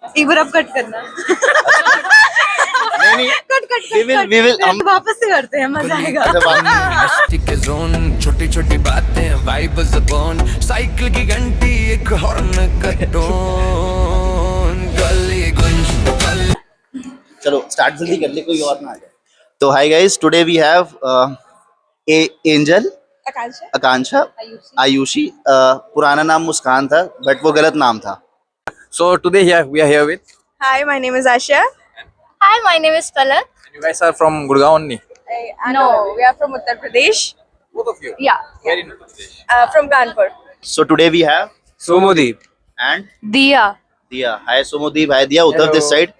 एक बार अब कट करना। नहीं नहीं, कट कट we will हम वापस से करते हैं, मजा आएगा। मस्ती के जोन, छोटी छोटी बातें, वाइब ज़बान, साइकिल की घंटी, एक हॉर्न का टोन, गली गुंज गली। चलो स्टार्ट जल्दी कर ले, कोई और ना आ जाए। तो hi guys, today we have Angel, Akanksha, Akanksha, Ayushi. Ayushi. पुराना नाम मुस्कान था बट वो गलत नाम था। So today here we are here with. Hi, my name is Asha. Hi, my name is Palak. You guys are from Gurgaon only. No, we are from Uttar Pradesh. Both of you. Yeah, Where in Uttar Pradesh? from Kanpur. So today we have Somodeep. and Diya. Diya. Hi Somodeep, hi Diya, उधर Hello. this side।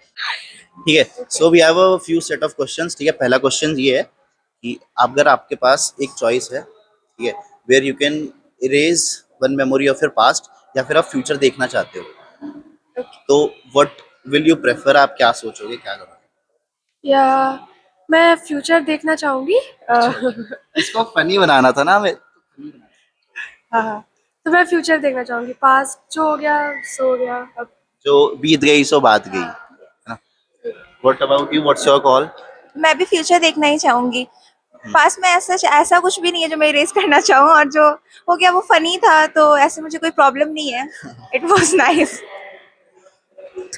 ठीक है, so we have a few set of questions। ठीक है, पहला question ये है कि अगर आपके पास एक चॉइस है, ठीक है, where you can erase one memory of your past, या फिर आप फ्यूचर देखना चाहते हो, तो what will you prefer? आप क्या सोचोगे, क्या करोगे? या मैं फ्यूचर देखना चाहूंगी। इसको फनी बनाना था ना हमें। हाँ, तो मैं फ्यूचर देखना चाहूंगी। पास्ट जो हो गया सो हो गया। अब जो बीत गई सो बात गई, है ना। What about you? What's your call? मैं भी फ्यूचर देखना ही चाहूंगी। पास में ऐसा कुछ भी नहीं है जो मैं इरेज करना चाहूँ, और जो हो गया वो फनी था, तो ऐसे मुझे कोई प्रॉब्लम नहीं है। It was nice.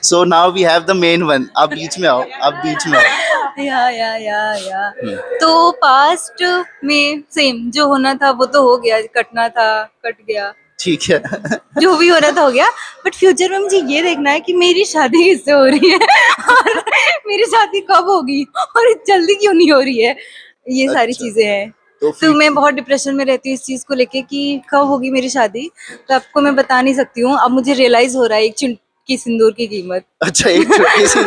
So now we have the main one। आप बीच में आओ, आप बीच में आओ। या तो पास्ट में सेम जो होना था वो तो हो गया, कटना था कट गया, ठीक है। जो भी होना था हो गया। बट फ्यूचर में मुझे ये देखना है कि मेरी शादी किससे हो रही है और मेरी शादी कब होगी और जल्दी क्यों नहीं हो रही है। ये सारी अच्छा। चीजें हैं। तो तो मैं बहुत डिप्रेशन में रहती हूँ इस चीज को लेके कि कब होगी मेरी शादी। तो आपको मैं बता नहीं सकती हूँ। अब मुझे रियलाइज हो रहा है एक चुटकी सिंदूर की कीमत। अच्छा, एक छोटी सी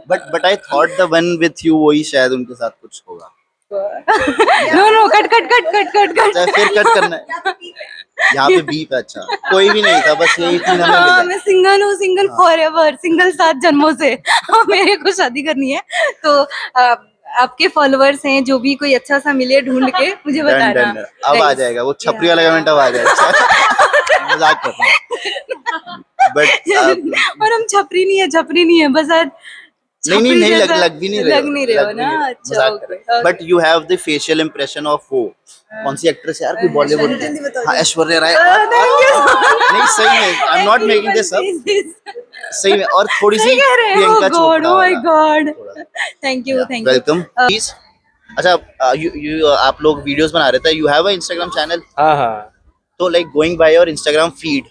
but I thought the one with you वही शायद उनके साथ कुछ होगा। No cut cut cut cut cut cut. अच्छा, फिर कट करना है। यहाँ पे बीप है। अच्छा, कोई भी नहीं था, बस यही तीन हमें हाँ, मिला। मैं सिंगल हूँ, सिंगल फॉरएवर, सिंगल 7 जन्मों से। मेरे को शादी करनी है। तो आपके फॉलोअर्स हैं, जो भी कोई अच्छा सा मिले ढूंढ के मुझे डन बताना। डन, अब आ जाएगा वो छपरी वाला कमेंट, अब आ जाएगा। मजाक कर रहा हूँ बट और हम छपरी नहीं है बस आज नहीं छपरी जैसा लग भी नहीं रहे लग नहीं रहे हो ना। अच्छा, but you have the facial impression of वो कौन सी एक्ट्रेस यार, कोई बॉलीवुड की। हाँ, ऐश्वर्या राय। नहीं सही में, I am not making this up, सही में। और थोड़ी सी Priyanka Chopra. Oh my God, thank you welcome please. अच्छा, you आप लोग वीडियोस बना रहे थे, you have a Instagram channel. हाँ हाँ। तो like going by your Instagram feed,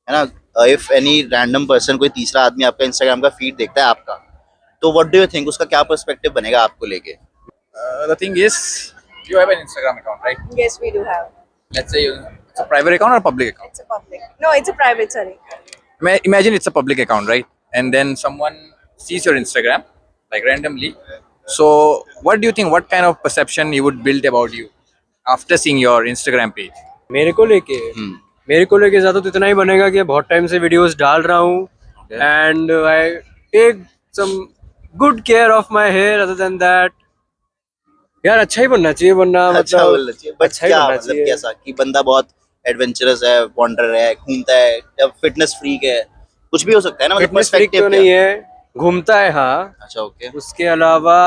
है ना, इफ एनी रैंडम पर्सन, कोई तीसरा आदमी आपका इंस्टाग्राम का फीड देखता है आपका, तो व्हाट डू यू थिंक, उसका क्या पर्सपेक्टिव बनेगा आपको लेके? The thing is, you have an Instagram account, right? Yes, we do have. Let's say it's a private account or a public account. It's a public. No, it's a private, sorry. Imagine it's a public account, right? And then someone sees your Instagram, like randomly. So, what do you think? What kind of perception you would build about you after seeing your Instagram page? मेरे को लेके ज्यादा तो इतना ही बनेगा कि बहुत time से वीडियोस डाल रहा हूँ and I take some good care of my hair. Other than that यार अच्छा ही बनना चाहिए, वरना अच्छा मतलब बोलना चाहिए, बट अच्छा ही क्या बनना मतलब चाहिए। कैसा कि बंदा बहुत एडवेंचरस है, वॉन्डर है, घूमता है, या फिटनेस फ्रीक है, कुछ भी हो सकता है ना, मतलब फिटनेस फ्रीक तो perspective नहीं क्या? है, घूमता है हाँ। अच्छा, ओके। उसके अलावा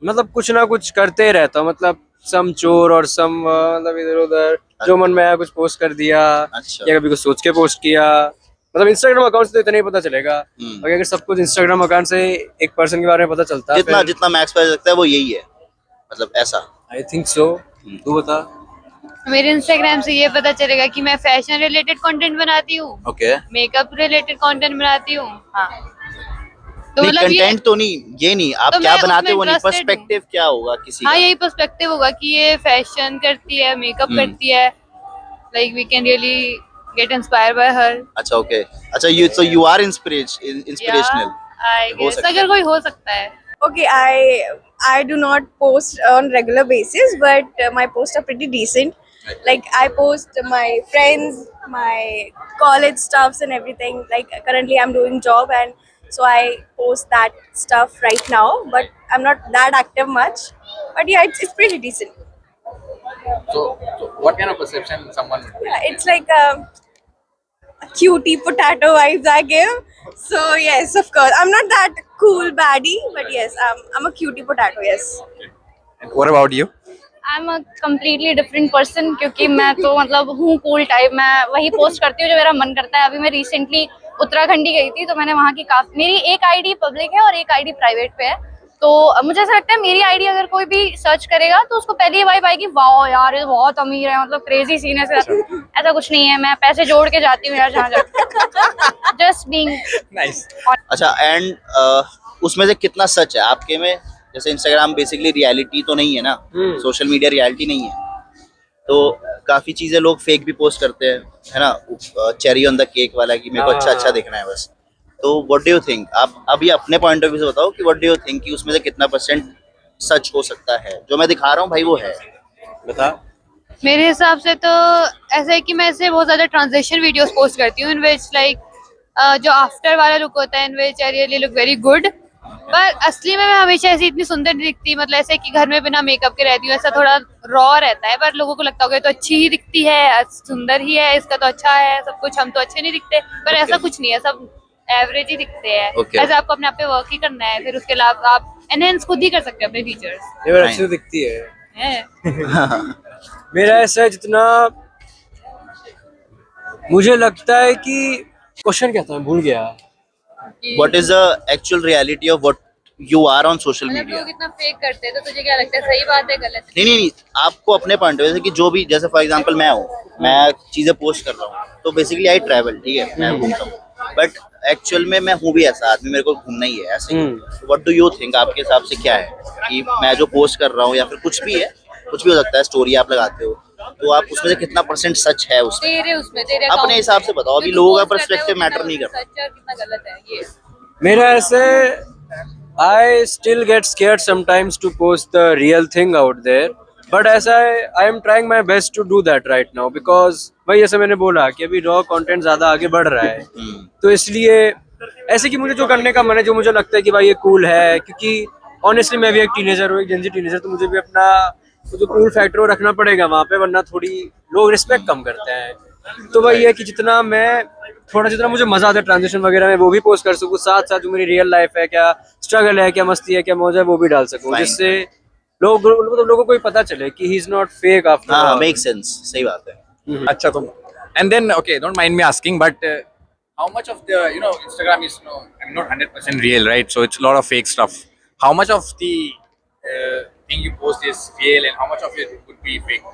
मतलब कुछ ना कुछ करते ही रहता हूँ, मतलब सम चोर और सम मतलब इधर उधर जो मन में आया कुछ पोस्ट कर दिया, अच्छा। या कभी कुछ सोच के पोस्ट किया। मतलब इंस्टाग्राम अकाउंट से तो इतना ही पता चलेगा। अगर सब कुछ इंस्टाग्राम अकाउंट से एक पर्सन के बारे में पता चलता है, जितना मैक्स पता लगता है वो यही है, मतलब ऐसा। I think so. तू बता। मेरे इंस्टाग्राम से ये पता चलेगा कि मैं फैशन रिलेटेड कंटेंट बनाती हूँ, ओके। मेकअप रिलेटेड कंटेंट बनाती हूँ। हाँ, तो नहीं, मतलब ये कंटेंट तो नहीं, ये नहीं, आप तो क्या मैं बनाते हो, उसमें नहीं, interested पर्सपेक्टिव क्या होगा किसी हाँ का? यही पर्सपेक्टिव होगा कि ये फैशन करती है, मेकअप करती है, like we can really get inspire by her. अच्छा, ओके। अच्छा, यू आर इंस्पिरेशनल। आई हो गेस सकता है। अगर कोई हो सकता है। Okay, I do not post on regular basis, but my posts are pretty decent. Like I post my friends, my college stuffs and everything. Like currently I'm doing job, and so I post that stuff right now. But I'm not that active much. But yeah, it's pretty decent. So what kind of perception someone would build? Yeah, it's like cutie potato vibes I give. So yes, of course, I'm not that cool baddie, but yes, I'm a cutie potato. Yes. And what about you? I am a completely different person, क्योंकि मैं तो मतलब हूँ cool type, मैं वही post करती हूँ जो मेरा मन करता है। अभी मैं रिसेंटली उत्तराखंड ही गई थी, तो मैंने वहाँ की काफी, मेरी एक आईडी पब्लिक है और एक आईडी प्राइवेट पे है। तो मुझे ऐसा लगता है मेरी आईडी अगर कोई भी सर्च करेगा तो उसको पहली ये वाइब आएगी, वाओ यार ये बहुत अमीर है, मतलब क्रेजी सीन है। ऐसा कुछ नहीं है, मैं पैसे जोड़ के जाती हूँ यार जहाँ जाती, जस्ट बीइंग Nice. अच्छा, एंड उसमें से कितना सच है आपके में? जैसे इंस्टाग्राम बेसिकली रियलिटी तो नहीं है ना, सोशल मीडिया रियलिटी नहीं है, तो काफी चीजें लोग फेक भी पोस्ट करते हैं, है ना, चेरी ऑन द केक वाला कि मेरे को अच्छा अच्छा दिखना है बस। तो व्हाट डू यू थिंक, आप अभी अपने पॉइंट ऑफ व्यू से बताओ कि व्हाट डू यू थिंक कि उसमें से कितना % सच हो सकता है? जो मैं दिखा रहा हूँ भाई वो है, बता। मेरे हिसाब से तो ऐसा है कि मैं ऐसे बहुत ज्यादा ट्रांजेक्शन वीडियोस पोस्ट करती हूँ, इन विच लाइक जो आफ्टर वाला लुक होता है, in which I really look very good, पर असली में मैं हमेशा ऐसी इतनी सुंदर नहीं दिखती, मतलब ऐसे कि घर में बिना मेकअप के रहती हूँ, ऐसा थोड़ा रॉ रहता है, पर लोगों को लगता होगा तो अच्छी ही दिखती है, सुंदर ही है, इसका तो अच्छा है सब कुछ, हम तो अच्छे नहीं दिखते, पर ऐसा कुछ नहीं है, सब एवरेज ही दिखते हैं। ऐसे आपको अपने आप पे वर्क ही करना है, फिर उसके अलावा आप एनहेंस खुद ही कर सकते हैं अपने फीचर्स। ये बार अच्छी तो दिखती है। मेरा ऐसा है, जितना मुझे लगता है कि क्वेश्चन क्या था मैं भूल गया। What is the actual reality of what you are on social मतलब मीडिया? लोग इतना फेक करते हैं, तो तुझे क्या लगता है सही बात है गलत है? नहीं, आपको अपने पॉइंट ऑफ व्यू से कि जो भी, जैसे फॉर एग्जांपल मैं हूँ, मैं चीजें पोस्ट कर रहा हूँ, तो बेसिकली आई ट्रैवल, ठीक है, मैं घूमता हूँ, बट एक्चुअल में मैं हूँ भी ऐसा आदमी, मेरे को घूमना ही है ऐसे ही। व्हाट डू यू थिंक, आपके हिसाब से क्या है कि मैं जो पोस्ट कर रहा हूँ या फिर कुछ भी है, कुछ भी हो सकता है, स्टोरी आप लगाते हो, तो आप उसमें से कितना % सच है उसमें? तेरे अपने account हिसाब से में, बताओ, अभी जो तू लोगों का post करता है, पर्सपेक्टिव वो मैटर कितना नहीं करता। सच है और कितना गलत है ये। मेरा ऐसे, I still get scared sometimes to post the real thing out there, but ऐसा है, I am trying my best to do that right now because भाई जैसे मैंने बोला कि अभी रॉ कंटेंट ज्यादा आगे बढ़ रहा है, तो इसलिए ऐसे कि मुझे जो करने का मन है, जो मुझे लगता है कि भाई ये कूल है, क्योंकि ऑनेस्टली मैं भी एक टीनेजर हूँ, एक जेनजी टीनेजर, तो मुझे भी अपना जो कूल फैक्टर वो रखना पड़ेगा वहाँ पे, वरना थोड़ी लोग रिस्पेक्ट कम करते हैं। तो भाई ये कि जितना मुझे मजा आता है ट्रांजिशन वगैरह में, वो भी पोस्ट कर सकूँ, साथ साथ जो मेरी रियल लाइफ है, क्या स्ट्रगल है, क्या मस्ती है, क्या मौज है, वो भी डाल सकूँ, जिससे लोगों को भी पता चले कि he is not fake after हाँ, ऑल। मेक सेंस, सही बात है। अच्छा, तो and then okay, don't mind me asking, but how much of the Instagram is I mean, not 100% real, right? So it's a lot of fake stuff. How much of the thing you post is real, and how much of it would be fake?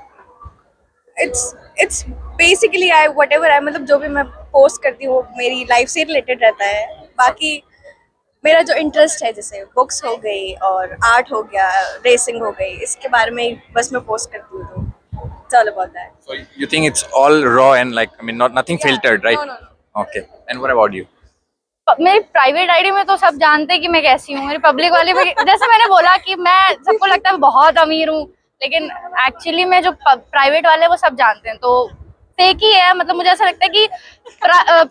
It's basically I whatever I मतलब जो भी मैं post करती हूँ वो मेरी life से related रहता है। बाकी मेरा जो इंटरेस्ट है, जैसे बुक्स हो गई और आर्ट हो गया, रेसिंग हो गई, इसके बारे में ही बस मैं पोस्ट करती हूँ, तो it's all about that. So you think it's all raw and like I mean nothing filtered, right? No. Okay. And what about you? मेरी प्राइवेट आईडी में तो सब जानते हैं कि मैं कैसी हूँ, मेरी पब्लिक वाली में जैसे मैंने बोला कि मैं, सबको लगता है मैं बहुत अमीर हूँ, लेकिन एक्चुअली में जो प्राइवेट वाले वो सब जानते हैं, तो फेक ही है। मतलब मुझे ऐसा लगता है कि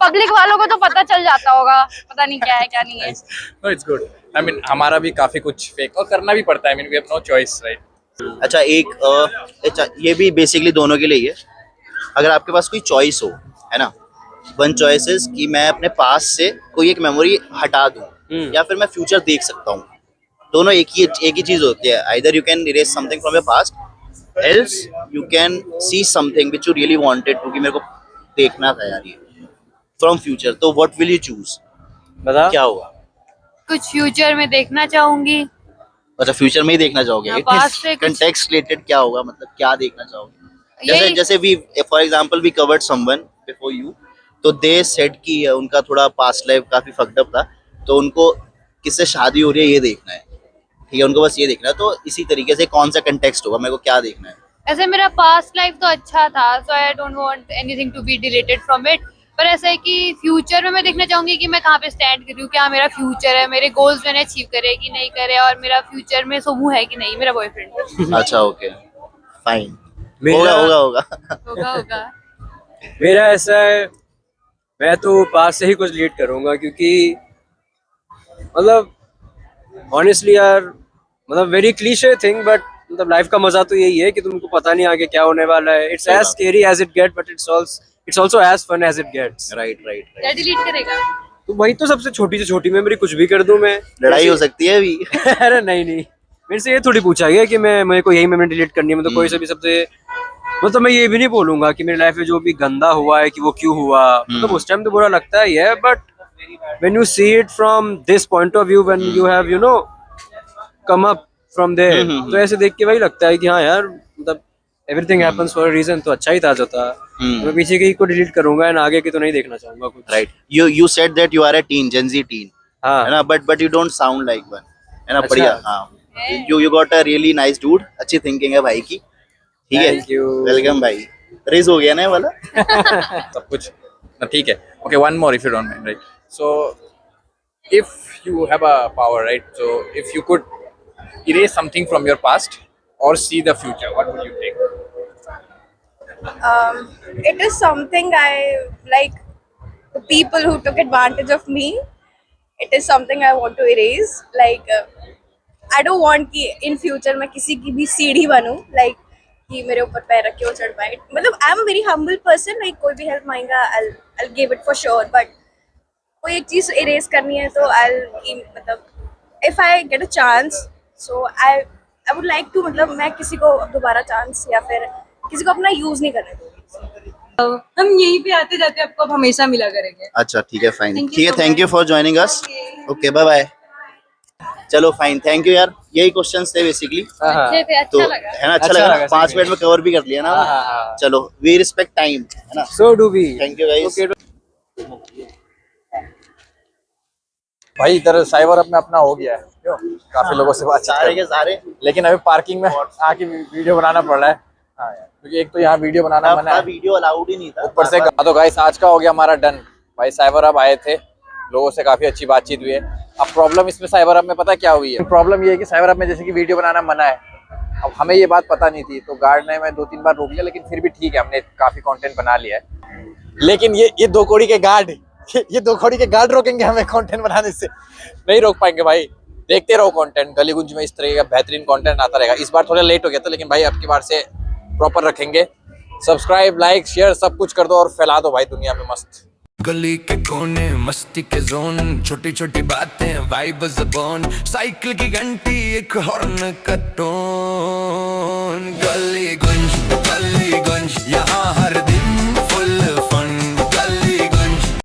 पब्लिक वालों को तो पता चल जाता होगा, पता नहीं क्या है क्या नहीं है। No, it's good. I mean हमारा भी काफी कुछ फेक और करना भी पड़ता है। I mean we have no choice, right? अच्छा, अच्छा, ये भी बेसिकली दोनों के लिए ही है। अगर आपके पास कोई चॉइस हो, है ना, वन चॉइस इज कि मैं अपने पास से कोई एक मेमोरी हटा दूं या फिर मैं फ्यूचर देख सकता हूँ, दोनों एक ही चीज होती है। Either you can erase something from your past, else you can see something which you really wanted to, कि मेरे को देखना था यार ये फ्रॉम फ्यूचर। तो व्हाट विल यू चूज, बता क्या होगा? कुछ फ्यूचर में देखना चाहूंगी। अच्छा, फ्यूचर में ही देखना चाहोगे? हाँ, past से कुछ- कंटेक्स्ट रिलेटेड क्या होगा, मतलब क्या देखना चाहोगे? जैसे यही- जैसे we for example we covered someone before you, तो दे सेड कि उनका थोड़ा पास्ट लाइफ काफी फक्ड अप था, तो उनको किससे शादी हो रही है ये देखना है, ठीक है, उनको बस ये देखना है। तो इसी तरीके से कौन सा कंटेक्स्ट होगा, मेरे को क्या देखना है? ऐसे मेरा पास्ट लाइफ तो अच्छा था, so I don't want anything to be deleted from it, पर ऐसा है कि फ्यूचर में मैं देखना चाहूंगी कि मैं कहाँ पे स्टैंड कर रही हूँ, क्या मेरा फ्यूचर है, मेरे गोल्स मैंने अचीव करे कि नहीं करे, और मेरा फ्यूचर में सोमू है कि नहीं मेरा बॉयफ्रेंड। अच्छा, ओके, फाइन, मेरा- होगा होगा। मेरा ऐसा है, मैं तो पास से ही कुछ लीड करूंगा, क्योंकि मतलब ऑनेस्टली यार, मतलब वेरी क्लीशे थिंग, बट मतलब लाइफ का मजा तो यही है कि तुमको पता नहीं आगे क्या होने वाला है। It's as scary as it get, but it's also as fun as it gets. Right right right. क्या डिलीट करेगा? तो वही तो सबसे छोटी से छोटी मेमोरी कुछ भी कर दूं मैं। लड़ाई हो सकती है अभी। अरे नहीं नहीं, मेरे से ये थोड़ी पूछा गया कि मेरे को यही मेमोरी डिलीट करनी है। मैं तो कोई से भी सबसे मतलब मैं ये भी नहीं बोलूंगा कि मेरी लाइफ में जो भी गंदा हुआ है कि वो क्यों हुआ, मतलब उस टाइम तो बुरा लगता ही है, but when you see it from this point of view, when you have come up from there, तो ऐसे देख के वही लगता है कि हाँ यार मतलब everything happens for a reason, तो अच्छा ही था जो था। मैं पीछे की को डिलीट करूंगा एंड आगे की तो नहीं देखना चाहूंगा कुछ। Right, you said that you are a teen, Gen Z teen, हाँ है ना, but you don't sound like one, है ना, अच्छा। बढ़िया। हाँ, you got a really nice dude, अच्छी थिंकिंग है भाई की, ठीक है। Thank you। वेलकम भाई। रेज हो गया ना ये वाला। सब कुछ ना ठीक है। Okay, one more if you don't mind, right? So if you have a power, right? So if you could erase something from your past or see the future, what would you take? It is something I like. The people who took advantage of me, it is something I want to erase. Like I don't want कि in future मैं किसी की भी सीढ़ी बनूं, like कि मेरे ऊपर पैर रख के वो चढ़ पाए। मतलब I am a very humble person, like कोई भी help मांगेगा I'll give it for sure, but कोई एक चीज erase करनी है तो मतलब if I get a chance, so I would like to, मतलब मैं किसी को दोबारा चांस या फिर किसी को अपना यूज नहीं करने दूंगी। हम यहीं पे आते जाते आपको अब हमेशा मिला करेंगे। अच्छा ठीक है, फाइन, Thank you ठीक है, so thank you much. For joining us. Okay, bye bye. चलो फाइन, थैंक यू यार, यही क्वेश्चंस थे बेसिकली। अच्छे थे, तो अच्छा लगा। है ना, अच्छा अच्छा लगा लगा, ना, 5 सही मिनट में कवर भी कर लिया ना हमने। हाँ। चलो, वी रिस्पेक्ट टाइम, है ना। So do we। Thank you guys. भाई इधर साइबर अब में अपना हो गया है, क्यों? काफी लोगों से बातचीत सारे के कर, सारे लेकिन अभी पार्किंग में आके वीडियो बनाना पड़ रहा है। हाँ यार, क्योंकि एक तो यहाँ वीडियो बनाना मना है, वीडियो अलाउड ही नहीं था ऊपर से तो गाइस आज का हो गया हमारा डन। भाई साइबर अब आए थे, लोगों से काफी अच्छी बातचीत हुई है। अब प्रॉब्लम इसमें साइबर अब में पता क्या हुई है? प्रॉब्लम ये है कि साइबर अब में जैसे कि वीडियो बनाना मना है, अब हमें ये बात पता नहीं थी, तो गार्ड ने मैं 2-3 बार रोक लिया, लेकिन फिर भी ठीक है, हमने काफी कंटेंट बना लिया है। लेकिन ये 2 कौड़ी के गार्ड ये 2 कौड़ी के गार्ड रोकेंगे हमें कंटेंट बनाने से? नहीं रोक पाएंगे भाई। देखते रहो कंटेंट, गली गुंज में इस तरह का बेहतरीन कंटेंट आता रहेगा। इस बार थोड़ा लेट हो गया था, लेकिन भाई अब की बार से प्रॉपर रखेंगे। सब्सक्राइब, लाइक, शेयर सब कुछ कर दो और फैला दो भाई दुनिया में मस्त। गली के कोने मस्ती के जोन, छोटी छोटी बातें वाइब ज़बान, साइकिल की घंटी एक हॉर्न का टोन। गली गुंज यहाँ हर